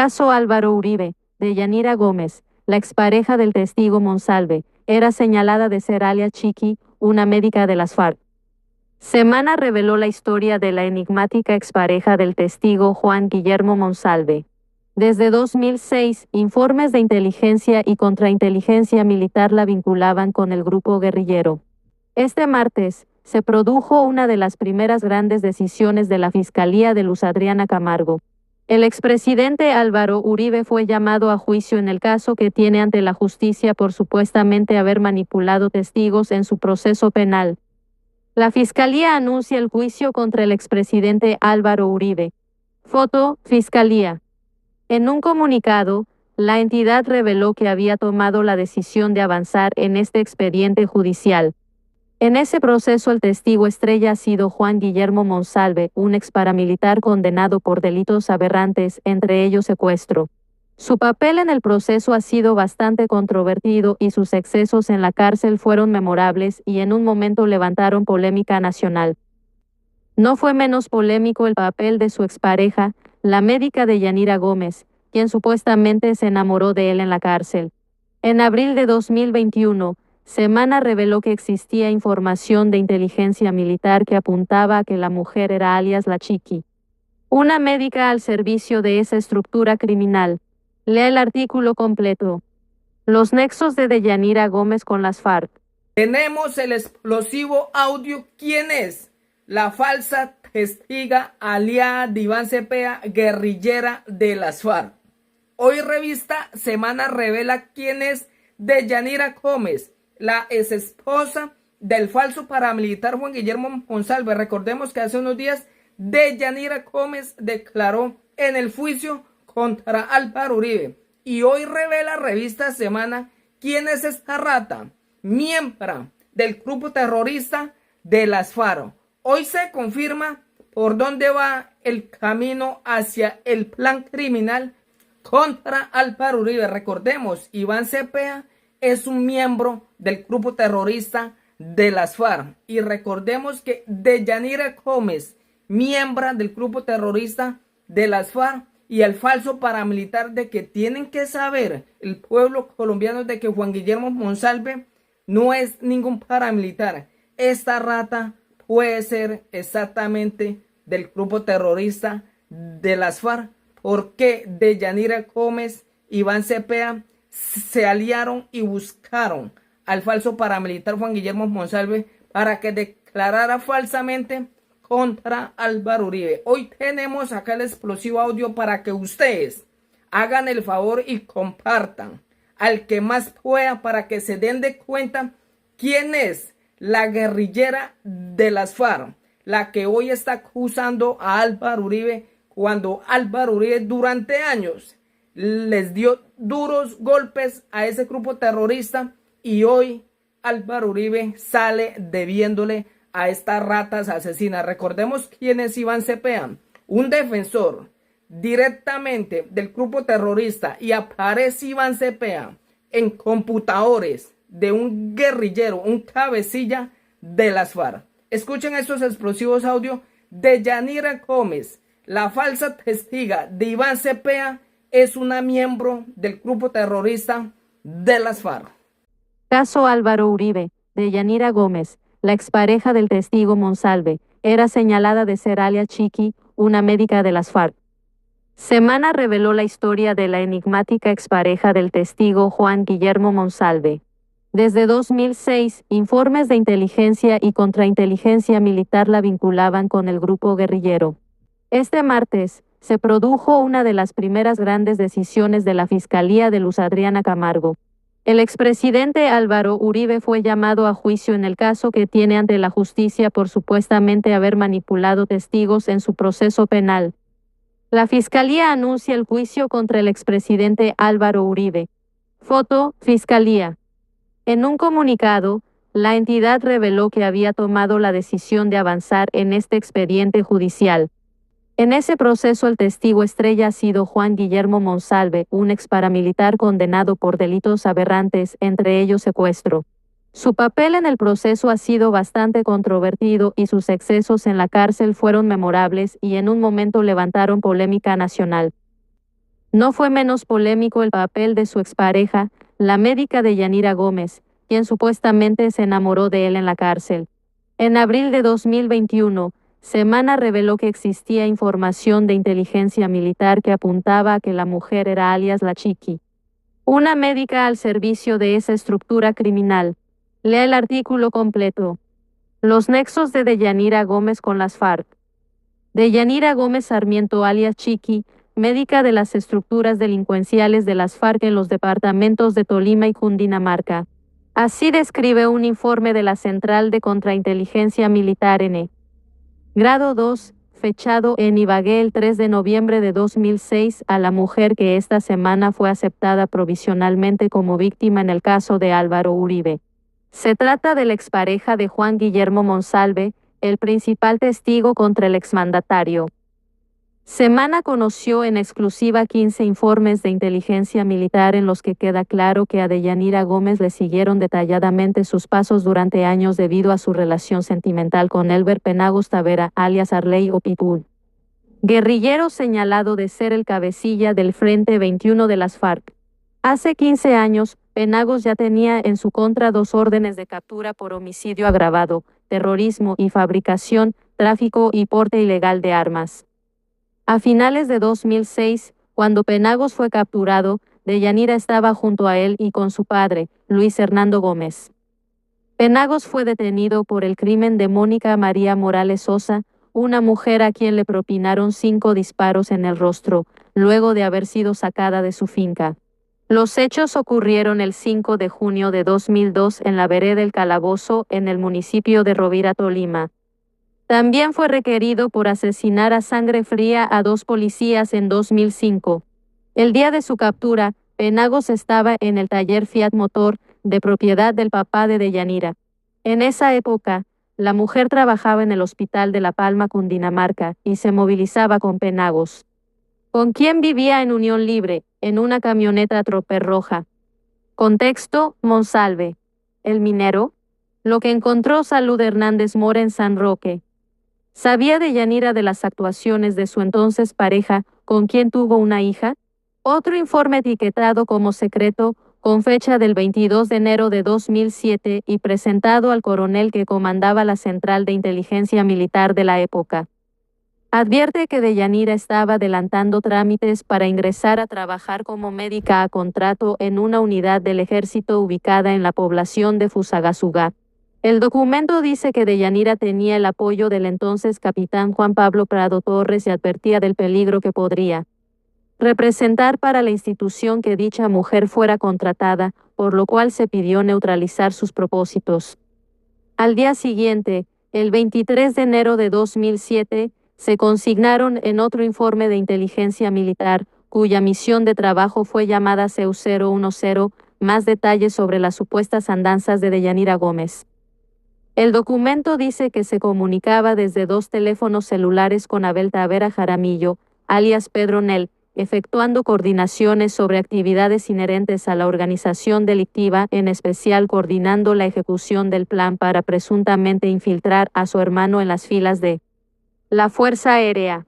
Caso Álvaro Uribe, de Yanira Gómez, la expareja del testigo Monsalve, era señalada de ser alias Chiqui, una médica de las FARC. Semana reveló la historia de la enigmática expareja del testigo Juan Guillermo Monsalve. Desde 2006, informes de inteligencia y contrainteligencia militar la vinculaban con el grupo guerrillero. Este martes, se produjo una de las primeras grandes decisiones de la Fiscalía de Luz Adriana Camargo. El expresidente Álvaro Uribe fue llamado a juicio en el caso que tiene ante la justicia por supuestamente haber manipulado testigos en su proceso penal. La Fiscalía anuncia el juicio contra el expresidente Álvaro Uribe. Foto, Fiscalía. En un comunicado, la entidad reveló que había tomado la decisión de avanzar en este expediente judicial. En ese proceso el testigo estrella ha sido Juan Guillermo Monsalve, un exparamilitar condenado por delitos aberrantes, entre ellos secuestro. Su papel en el proceso ha sido bastante controvertido y sus excesos en la cárcel fueron memorables y en un momento levantaron polémica nacional. No fue menos polémico el papel de su expareja, la médica de Yanira Gómez, quien supuestamente se enamoró de él en la cárcel. En abril de 2021, Semana reveló que existía información de inteligencia militar que apuntaba a que la mujer era alias La Chiqui, una médica al servicio de esa estructura criminal. Lea el artículo completo. Los nexos de Deyanira Gómez con las FARC. Tenemos el explosivo audio. ¿Quién es? La falsa testiga aliada de Iván Cepeda, guerrillera de las FARC. Hoy revista Semana revela quién es Deyanira Gómez, la exesposa del falso paramilitar Juan Guillermo Monsalve. Recordemos que hace unos días Deyanira Gómez declaró en el juicio contra Álvaro Uribe. Y hoy revela revista Semana quién es esta rata, miembro del grupo terrorista de las FARC. Hoy se confirma por dónde va el camino hacia el plan criminal contra Álvaro Uribe. Recordemos, Iván Cepeda es un miembro del grupo terrorista de las FARC. Y recordemos que Deyanira Gómez, miembro del grupo terrorista de las FARC, y el falso paramilitar, de que tienen que saber el pueblo colombiano de que Juan Guillermo Monsalve no es ningún paramilitar. Esta rata puede ser exactamente del grupo terrorista de las FARC, porque Deyanira Gómez y Iván Cepeda se aliaron y buscaron al falso paramilitar Juan Guillermo Monsalve para que declarara falsamente contra Álvaro Uribe. Hoy tenemos acá el explosivo audio para que ustedes hagan el favor y compartan al que más pueda para que se den de cuenta quién es la guerrillera de las FARC, la que hoy está acusando a Álvaro Uribe, cuando Álvaro Uribe durante años les dio duros golpes a ese grupo terrorista, y hoy Álvaro Uribe sale debiéndole a estas ratas asesinas. Recordemos quién es Iván Cepeda, un defensor directamente del grupo terrorista, y aparece Iván Cepeda en computadores de un guerrillero, un cabecilla de las FARC. Escuchen estos explosivos audios de Yanira Gómez, la falsa testiga de Iván Cepeda, es una miembro del grupo terrorista de las FARC. Caso Álvaro Uribe, de Yanira Gómez, la expareja del testigo Monsalve, era señalada de ser alias Chiqui, una médica de las FARC. Semana reveló la historia de la enigmática expareja del testigo Juan Guillermo Monsalve. Desde 2006, informes de inteligencia y contrainteligencia militar la vinculaban con el grupo guerrillero. Este martes, se produjo una de las primeras grandes decisiones de la Fiscalía de Luz Adriana Camargo. El expresidente Álvaro Uribe fue llamado a juicio en el caso que tiene ante la justicia por supuestamente haber manipulado testigos en su proceso penal. La Fiscalía anuncia el juicio contra el expresidente Álvaro Uribe. Foto, Fiscalía. En un comunicado, la entidad reveló que había tomado la decisión de avanzar en este expediente judicial. En ese proceso el testigo estrella ha sido Juan Guillermo Monsalve, un exparamilitar condenado por delitos aberrantes, entre ellos secuestro. Su papel en el proceso ha sido bastante controvertido y sus excesos en la cárcel fueron memorables y en un momento levantaron polémica nacional. No fue menos polémico el papel de su expareja, la médica Deyanira Gómez, quien supuestamente se enamoró de él en la cárcel. En abril de 2021, Semana reveló que existía información de inteligencia militar que apuntaba a que la mujer era alias La Chiqui, una médica al servicio de esa estructura criminal. Lea el artículo completo. Los nexos de Deyanira Gómez con las FARC. Deyanira Gómez Sarmiento alias Chiqui, médica de las estructuras delincuenciales de las FARC en los departamentos de Tolima y Cundinamarca. Así describe un informe de la Central de Contrainteligencia Militar N. Grado 2, fechado en Ibagué el 3 de noviembre de 2006 a la mujer que esta semana fue aceptada provisionalmente como víctima en el caso de Álvaro Uribe. Se trata de la expareja de Juan Guillermo Monsalve, el principal testigo contra el exmandatario. Semana conoció en exclusiva 15 informes de inteligencia militar en los que queda claro que a Deyanira Gómez le siguieron detalladamente sus pasos durante años debido a su relación sentimental con Elber Penagos Tavera, alias Arley o Pitbull, guerrillero señalado de ser el cabecilla del Frente 21 de las FARC. Hace 15 años, Penagos ya tenía en su contra 2 órdenes de captura por homicidio agravado, terrorismo y fabricación, tráfico y porte ilegal de armas. A finales de 2006, cuando Penagos fue capturado, Deyanira estaba junto a él y con su padre, Luis Hernando Gómez. Penagos fue detenido por el crimen de Mónica María Morales Sosa, una mujer a quien le propinaron 5 disparos en el rostro, luego de haber sido sacada de su finca. Los hechos ocurrieron el 5 de junio de 2002 en la vereda El Calabozo, en el municipio de Rovira, Tolima. También fue requerido por asesinar a sangre fría a 2 policías en 2005. El día de su captura, Penagos estaba en el taller Fiat Motor, de propiedad del papá de Deyanira. En esa época, la mujer trabajaba en el hospital de La Palma, Cundinamarca, y se movilizaba con Penagos, con quien vivía en unión libre, en una camioneta Tropper roja. Contexto: Monsalve, el minero, lo que encontró Salud Hernández Mora en San Roque. ¿Sabía Deyanira de las actuaciones de su entonces pareja, con quien tuvo una hija? Otro informe etiquetado como secreto, con fecha del 22 de enero de 2007 y presentado al coronel que comandaba la Central de Inteligencia Militar de la época. Advierte que Deyanira estaba adelantando trámites para ingresar a trabajar como médica a contrato en una unidad del ejército ubicada en la población de Fusagasugá. El documento dice que Deyanira tenía el apoyo del entonces capitán Juan Pablo Prado Torres y advertía del peligro que podría representar para la institución que dicha mujer fuera contratada, por lo cual se pidió neutralizar sus propósitos. Al día siguiente, el 23 de enero de 2007, se consignaron en otro informe de inteligencia militar, cuya misión de trabajo fue llamada CEU 010, más detalles sobre las supuestas andanzas de Deyanira Gómez. El documento dice que se comunicaba desde 2 teléfonos celulares con Abel Tavera Jaramillo, alias Pedro Nel, efectuando coordinaciones sobre actividades inherentes a la organización delictiva, en especial coordinando la ejecución del plan para presuntamente infiltrar a su hermano en las filas de la Fuerza Aérea.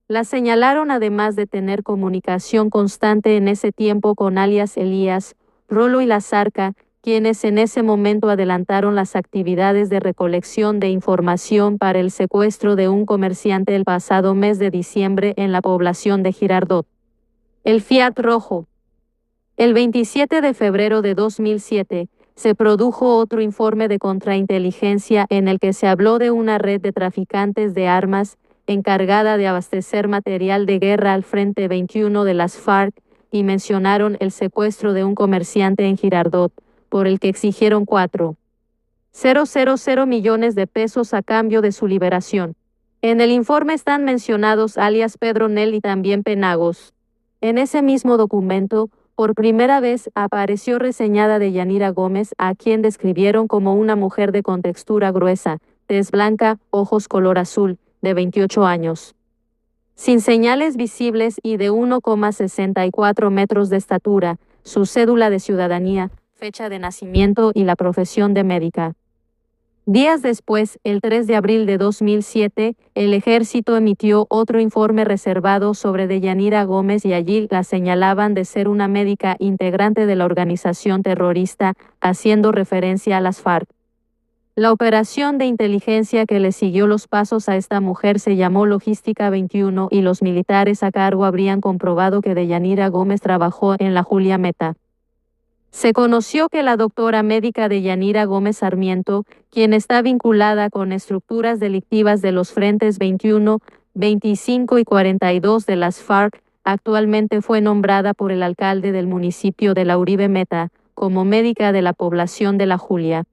La señalaron además de tener comunicación constante en ese tiempo con alias Elías, Rolo y Lazarca, quienes en ese momento adelantaron las actividades de recolección de información para el secuestro de un comerciante el pasado mes de diciembre en la población de Girardot. El Fiat Rojo. El 27 de febrero de 2007, se produjo otro informe de contrainteligencia en el que se habló de una red de traficantes de armas encargada de abastecer material de guerra al Frente 21 de las FARC y mencionaron el secuestro de un comerciante en Girardot, por el que exigieron 4,000 millones de pesos a cambio de su liberación. En el informe están mencionados alias Pedro Nel y también Penagos. En ese mismo documento, por primera vez apareció reseñada Deyanira Gómez, a quien describieron como una mujer de contextura gruesa, tez blanca, ojos color azul, de 28 años. Sin señales visibles y de 1,64 metros de estatura, su cédula de ciudadanía, fecha de nacimiento y la profesión de médica. Días después, el 3 de abril de 2007, el ejército emitió otro informe reservado sobre Deyanira Gómez y allí la señalaban de ser una médica integrante de la organización terrorista, haciendo referencia a las FARC. La operación de inteligencia que le siguió los pasos a esta mujer se llamó Logística 21 y los militares a cargo habrían comprobado que Deyanira Gómez trabajó en la Julia Meta. Se conoció que la doctora médica Deyanira Gómez Sarmiento, quien está vinculada con estructuras delictivas de los frentes 21, 25 y 42 de las FARC, actualmente fue nombrada por el alcalde del municipio de La Uribe Meta como médica de la población de La Julia.